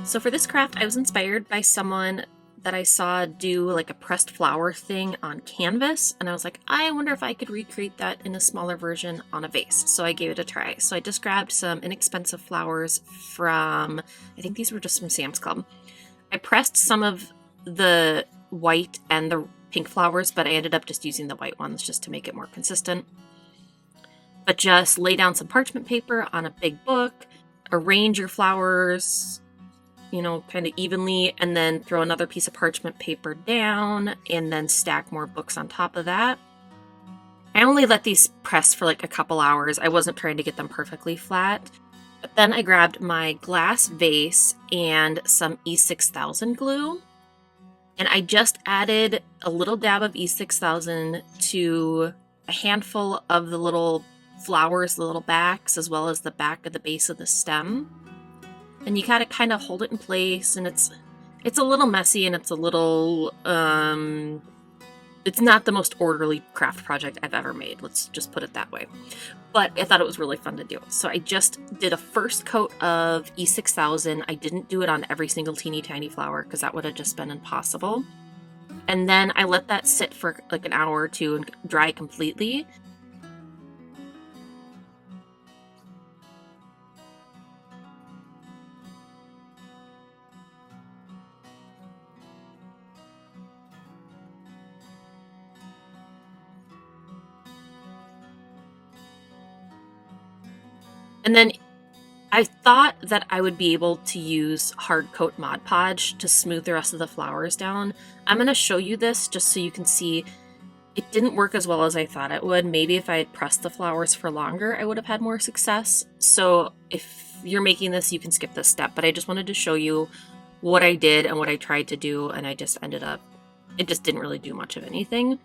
So for this craft, I was inspired by someone that I saw do like a pressed flower thing on canvas, and I was like, I wonder if I could recreate that in a smaller version on a vase. So I gave it a try. So I just grabbed some inexpensive flowers from, I think these were just from Sam's Club. I pressed some of the white and the pink flowers, but I ended up just using the white ones just to make it more consistent. But just lay down some parchment paper on a big book, arrange your flowers, kind of evenly, and then throw another piece of parchment paper down and then stack more books on top of that. I only let these press for like a couple hours. I wasn't trying to get them perfectly flat. But then I grabbed my glass vase and some E6000 glue. And I just added a little dab of E6000 to a handful of the little flowers, the little backs, as well as the back of the base of the stem. And you gotta kind of hold it in place, and it's a little messy, and it's a little, it's not the most orderly craft project I've ever made. Let's just put it that way. But I thought it was really fun to do. So I just did a first coat of E6000. I didn't do it on every single teeny tiny flower because that would have just been impossible. And then I let that sit for like an hour or two and dry completely. And then I thought that I would be able to use hard coat Mod Podge to smooth the rest of the flowers down. I'm going to show you this just so you can see it didn't work as well as I thought it would. Maybe if I had pressed the flowers for longer, I would have had more success. So if you're making this, you can skip this step, but I just wanted to show you what I did and what I tried to do, and I just ended up, it just didn't really do much of anything.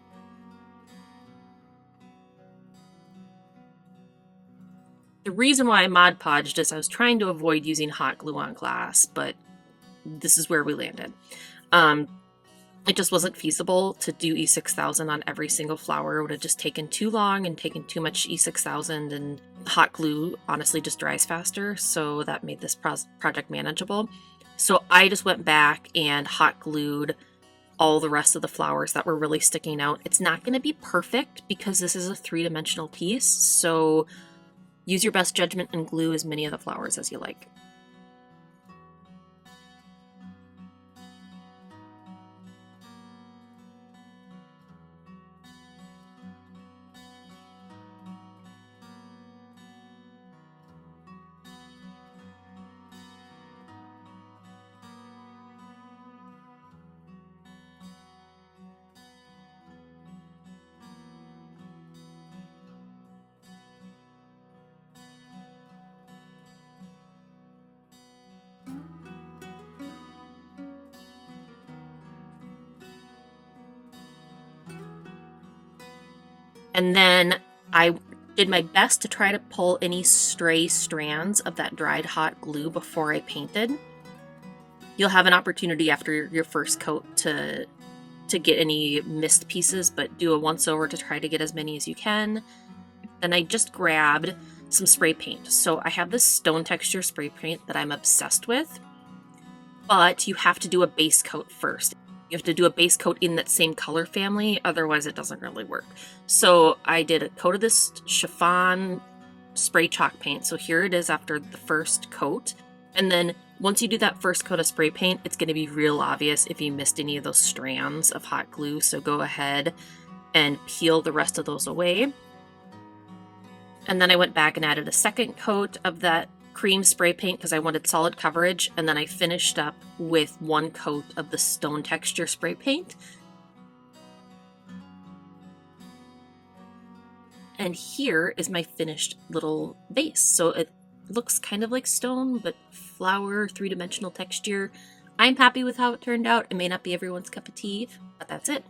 The reason why I Mod Podged is I was trying to avoid using hot glue on glass, but this is where we landed. It just wasn't feasible to do E6000 on every single flower. It would have just taken too long and taken too much E6000, and hot glue honestly just dries faster, so that made this project manageable. So I just went back and hot glued all the rest of the flowers that were really sticking out. It's not going to be perfect because this is a three-dimensional piece, so use your best judgment and glue as many of the flowers as you like. And then I did my best to try to pull any stray strands of that dried hot glue before I painted. You'll have an opportunity after your first coat to get any missed pieces, but do a once over to try to get as many as you can. Then I just grabbed some spray paint. So I have this stone texture spray paint that I'm obsessed with, but you have to do a base coat first. You have to do a base coat in that same color family, otherwise it doesn't really work. So I did a coat of this chiffon spray chalk paint. So here it is after the first coat. And then once you do that first coat of spray paint, it's going to be real obvious if you missed any of those strands of hot glue. So go ahead and peel the rest of those away. And then I went back and added a second coat of that cream spray paint because I wanted solid coverage, and then I finished up with one coat of the stone texture spray paint. And here is my finished little vase. So it looks kind of like stone, but flower, three-dimensional texture. I'm happy with how it turned out. It may not be everyone's cup of tea, but that's it.